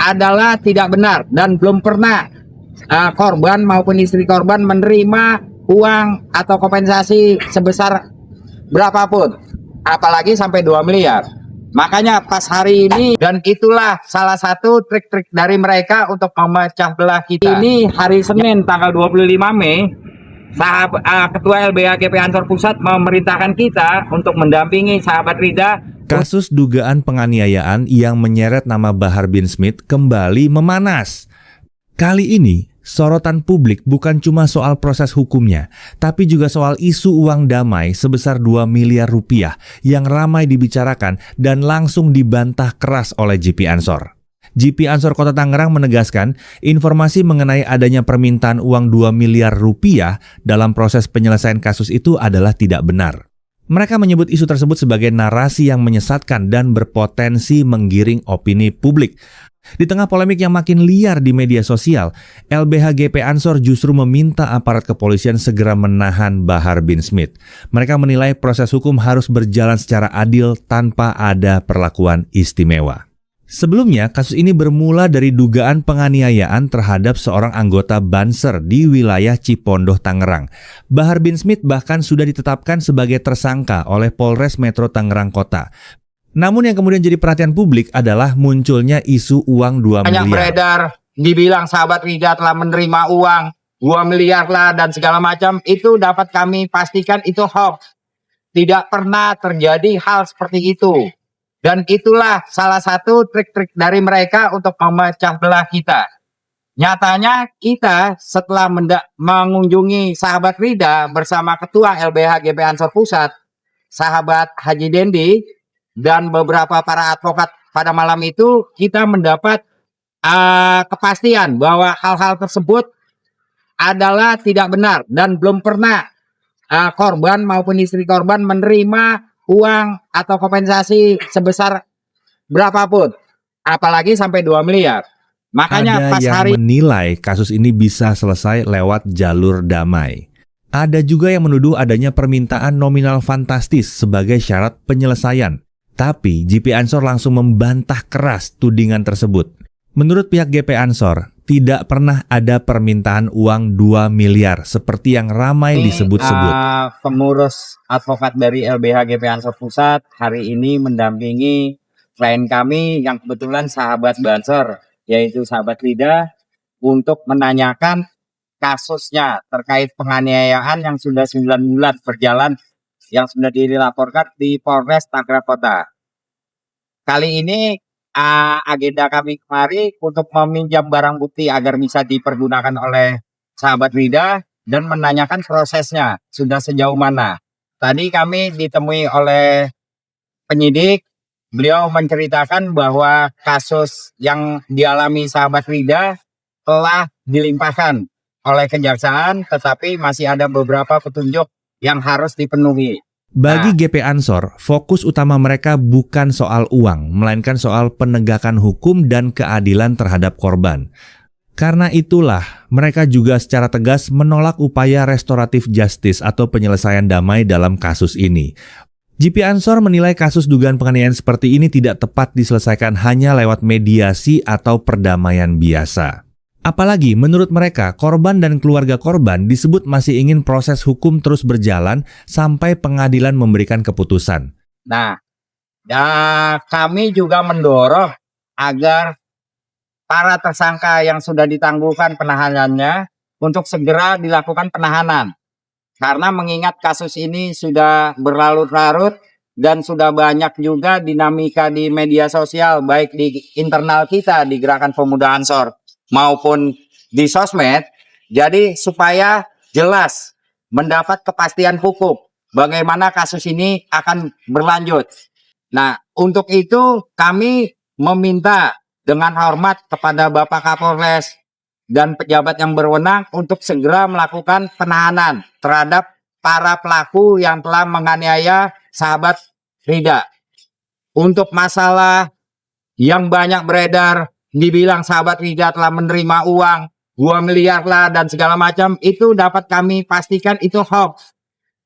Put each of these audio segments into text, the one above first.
adalah tidak benar dan belum pernah korban maupun istri korban menerima uang atau kompensasi sebesar berapapun, apalagi sampai 2 miliar. Makanya pas hari ini, dan itulah salah satu trik-trik dari mereka untuk memecah belah kita. Ini hari Senin tanggal 25 Mei, Ketua LBH GP Ansor Pusat memerintahkan kita untuk mendampingi sahabat Rida. Kasus dugaan penganiayaan yang menyeret nama Bahar bin Smith kembali memanas. Kali ini, sorotan publik bukan cuma soal proses hukumnya, tapi juga soal isu uang damai sebesar 2 miliar rupiah yang ramai dibicarakan dan langsung dibantah keras oleh GP Ansor. GP Ansor Kota Tangerang menegaskan informasi mengenai adanya permintaan uang 2 miliar rupiah dalam proses penyelesaian kasus itu adalah tidak benar. Mereka menyebut isu tersebut sebagai narasi yang menyesatkan dan berpotensi menggiring opini publik. Di tengah polemik yang makin liar di media sosial, LBH GP Ansor justru meminta aparat kepolisian segera menahan Bahar bin Smith. Mereka menilai proses hukum harus berjalan secara adil tanpa ada perlakuan istimewa. Sebelumnya, kasus ini bermula dari dugaan penganiayaan terhadap seorang anggota Banser di wilayah Cipondoh, Tangerang. Bahar bin Smith bahkan sudah ditetapkan sebagai tersangka oleh Polres Metro Tangerang Kota. Namun yang kemudian jadi perhatian publik adalah munculnya isu uang 2 miliar. Banyak beredar, dibilang sahabat Rida telah menerima uang 2 miliar lah dan segala macam. Itu dapat kami pastikan itu hoax. Tidak pernah terjadi hal seperti itu. Dan itulah salah satu trik-trik dari mereka untuk memecah belah kita. Nyatanya kita setelah mengunjungi sahabat Rida bersama Ketua LBH GP Ansor Pusat, sahabat Haji Dendi, dan beberapa para advokat pada malam itu, kita mendapat kepastian bahwa hal-hal tersebut adalah tidak benar dan belum pernah korban maupun istri korban menerima uang atau kompensasi sebesar berapapun, apalagi sampai 2 miliar. Makanya ada pas yang menilai kasus ini bisa selesai lewat jalur damai. Ada juga yang menuduh adanya permintaan nominal fantastis sebagai syarat penyelesaian. Tapi GP Ansor langsung membantah keras tudingan tersebut. Menurut pihak GP Ansor, tidak pernah ada permintaan uang 2 miliar seperti yang ramai disebut-sebut. Pengurus advokat dari LBH GP Ansor Pusat hari ini mendampingi klien kami yang kebetulan sahabat Banser, yaitu sahabat Rida, untuk menanyakan kasusnya terkait penganiayaan yang sudah 9 bulan berjalan, yang sudah dilaporkan di Polres Tangerang Kota. Kali ini agenda kami kemari untuk meminjam barang bukti agar bisa dipergunakan oleh sahabat Rida dan menanyakan prosesnya sudah sejauh mana. Tadi kami ditemui oleh penyidik, beliau menceritakan bahwa kasus yang dialami sahabat Rida telah dilimpahkan oleh kejaksaan, tetapi masih ada beberapa petunjuk yang harus dipenuhi. Bagi GP Ansor, fokus utama mereka bukan soal uang, melainkan soal penegakan hukum dan keadilan terhadap korban. Karena itulah, mereka juga secara tegas menolak upaya restoratif justice atau penyelesaian damai dalam kasus ini. GP Ansor menilai kasus dugaan penganiayaan seperti ini tidak tepat diselesaikan hanya lewat mediasi atau perdamaian biasa. Apalagi menurut mereka, korban dan keluarga korban disebut masih ingin proses hukum terus berjalan sampai pengadilan memberikan keputusan. Nah, kami juga mendorong agar para tersangka yang sudah ditangguhkan penahanannya untuk segera dilakukan penahanan. Karena mengingat kasus ini sudah berlarut-larut dan sudah banyak juga dinamika di media sosial, baik di internal kita di Gerakan Pemuda Ansor maupun di sosmed, jadi supaya jelas mendapat kepastian hukum bagaimana kasus ini akan berlanjut. Nah, untuk itu kami meminta dengan hormat kepada Bapak Kapolres dan pejabat yang berwenang untuk segera melakukan penahanan terhadap para pelaku yang telah menganiaya sahabat Rida. Untuk masalah yang banyak beredar, dibilang sahabat Rida telah menerima uang 2 miliar lah dan segala macam, itu dapat kami pastikan itu hoax.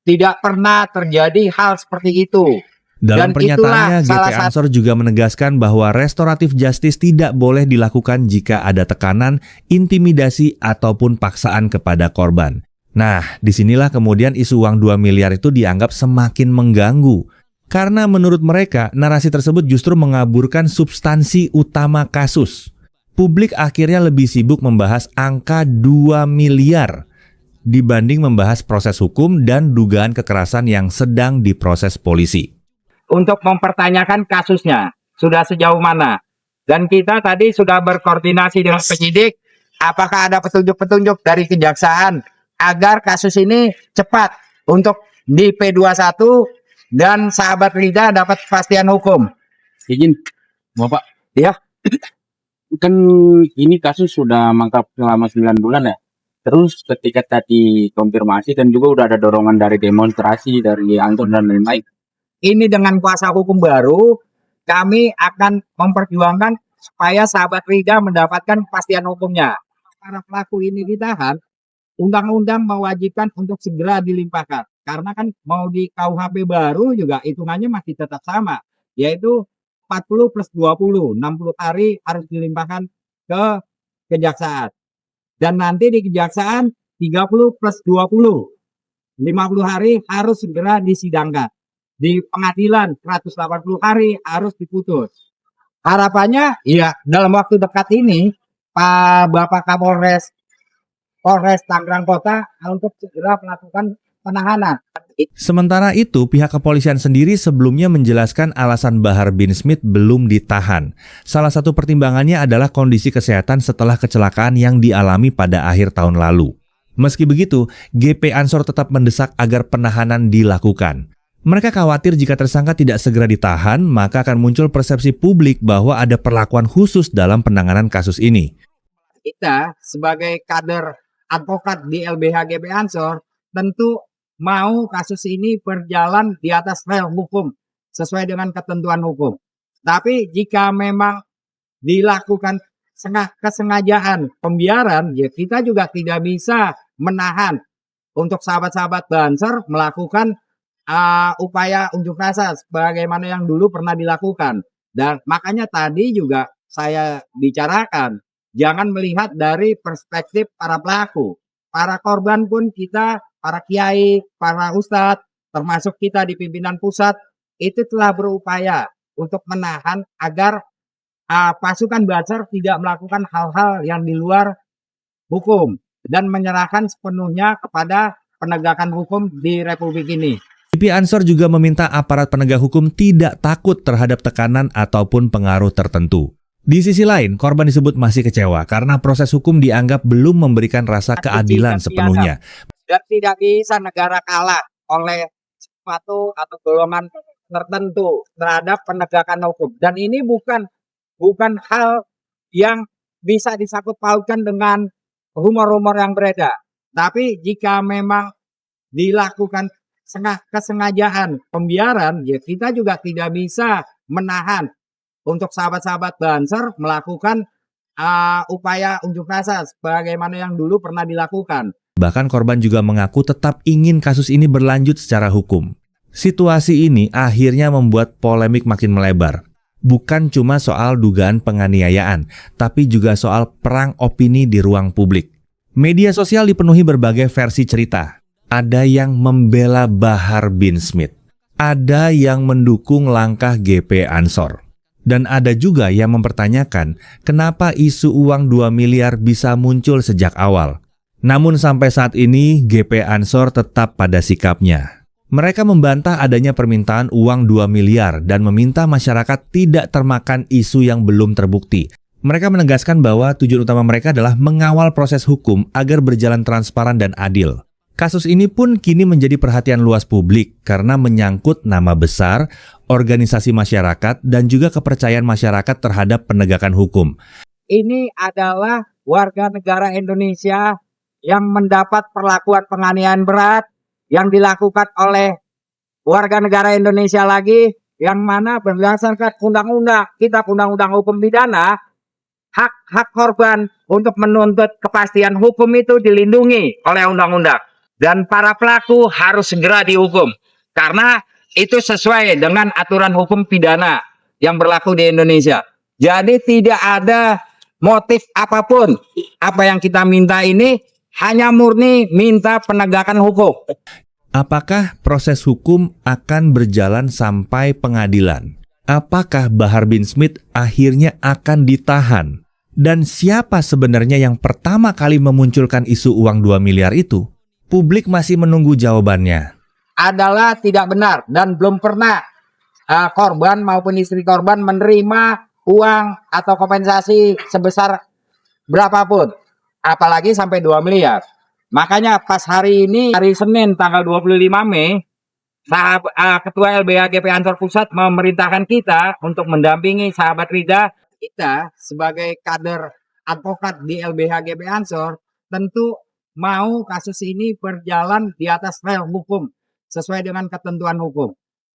Tidak pernah terjadi hal seperti itu. Dalam Dan pernyataannya, itulah GP salah satu Ansor juga menegaskan bahwa restoratif justice tidak boleh dilakukan jika ada tekanan, intimidasi, ataupun paksaan kepada korban. Nah, disinilah kemudian isu uang 2 miliar itu dianggap semakin mengganggu. Karena menurut mereka, narasi tersebut justru mengaburkan substansi utama kasus. Publik akhirnya lebih sibuk membahas angka 2 miliar dibanding membahas proses hukum dan dugaan kekerasan yang sedang diproses polisi. untuk mempertanyakan kasusnya sudah sejauh mana. Dan kita tadi sudah berkoordinasi dengan penyidik, apakah ada petunjuk-petunjuk dari kejaksaan agar kasus ini cepat untuk di P21 dan sahabat Rida dapat kepastian hukum. Izin, Bapak. Ya. Kan ini kasus sudah mangkap selama 9 bulan ya. Terus ketika tadi konfirmasi dan juga udah ada dorongan dari demonstrasi dari Anton dan lain-lain. Ini dengan kuasa hukum baru, kami akan memperjuangkan supaya sahabat Rida mendapatkan kepastian hukumnya. Para pelaku ini ditahan, undang-undang mewajibkan untuk segera dilimpahkan. Karena kan mau di KUHP baru juga hitungannya masih tetap sama, yaitu 40 plus 20, 60 hari harus dilimpahkan ke kejaksaan. Dan nanti di kejaksaan 30 plus 20, 50 hari harus segera disidangkan. Di pengadilan 180 hari harus diputus. Harapannya ya dalam waktu dekat ini Pak Bapak Kapolres Polres Tangerang Kota untuk segera melakukan penahanan. Sementara itu, pihak kepolisian sendiri sebelumnya menjelaskan alasan Bahar bin Smith belum ditahan. Salah satu pertimbangannya adalah kondisi kesehatan setelah kecelakaan yang dialami pada akhir tahun lalu. Meski begitu, GP Ansor tetap mendesak agar penahanan dilakukan. Mereka khawatir jika tersangka tidak segera ditahan, maka akan muncul persepsi publik bahwa ada perlakuan khusus dalam penanganan kasus ini. Kita sebagai kader advokat di LBH GP Ansor tentu mau kasus ini berjalan di atas rel hukum sesuai dengan ketentuan hukum. Tapi jika memang dilakukan kesengajaan pembiaran, ya kita juga tidak bisa menahan untuk sahabat-sahabat Banser melakukan upaya unjuk rasa sebagaimana yang dulu pernah dilakukan. Dan makanya tadi juga saya bicarakan, jangan melihat dari perspektif para pelaku. Para korban pun kita, para kiai, para ustadz, termasuk kita di pimpinan pusat, itu telah berupaya untuk menahan agar pasukan Banser tidak melakukan hal-hal yang di luar hukum dan menyerahkan sepenuhnya kepada penegakan hukum di Republik ini. GP Ansor juga meminta aparat penegak hukum tidak takut terhadap tekanan ataupun pengaruh tertentu. Di sisi lain, korban disebut masih kecewa karena proses hukum dianggap belum memberikan rasa keadilan sepenuhnya. Dan tidak bisa negara kalah oleh suatu atau golongan tertentu terhadap penegakan hukum. Dan ini bukan hal yang bisa disangkut pautkan dengan rumor-rumor yang beredar. Tapi jika memang dilakukan kesengajaan pembiaran, ya kita juga tidak bisa menahan untuk sahabat-sahabat Banser melakukan upaya unjuk rasa sebagaimana yang dulu pernah dilakukan. Bahkan korban juga mengaku tetap ingin kasus ini berlanjut secara hukum. Situasi ini akhirnya membuat polemik makin melebar. Bukan cuma soal dugaan penganiayaan, tapi juga soal perang opini di ruang publik. Media sosial dipenuhi berbagai versi cerita. Ada yang membela Bahar bin Smith, ada yang mendukung langkah GP Ansor, dan ada juga yang mempertanyakan kenapa isu uang 2 miliar bisa muncul sejak awal. Namun sampai saat ini GP Ansor tetap pada sikapnya. Mereka membantah adanya permintaan uang 2 miliar dan meminta masyarakat tidak termakan isu yang belum terbukti. Mereka menegaskan bahwa tujuan utama mereka adalah mengawal proses hukum agar berjalan transparan dan adil. Kasus ini pun kini menjadi perhatian luas publik karena menyangkut nama besar, organisasi masyarakat, dan juga kepercayaan masyarakat terhadap penegakan hukum. Ini adalah warga negara Indonesia yang mendapat perlakuan penganiayaan berat yang dilakukan oleh warga negara Indonesia lagi, yang mana berdasarkan undang-undang, kitab undang-undang hukum pidana, hak korban untuk menuntut kepastian hukum itu dilindungi oleh undang-undang. Dan para pelaku harus segera dihukum. Karena itu sesuai dengan aturan hukum pidana yang berlaku di Indonesia. Jadi tidak ada motif apapun. Apa yang kita minta ini hanya murni minta penegakan hukum. Apakah proses hukum akan berjalan sampai pengadilan? Apakah Bahar bin Smith akhirnya akan ditahan? Dan siapa sebenarnya yang pertama kali memunculkan isu uang 2 miliar itu? Publik masih menunggu jawabannya. Adalah tidak benar dan belum pernah korban maupun istri korban menerima uang atau kompensasi sebesar berapapun, apalagi sampai 2 miliar. Makanya pas hari ini, hari Senin tanggal 25 Mei, Ketua LBH GP Ansor Pusat memerintahkan kita untuk mendampingi sahabat Rida. Kita sebagai kader advokat di LBH GP Ansor tentu mau kasus ini berjalan di atas rel hukum sesuai dengan ketentuan hukum.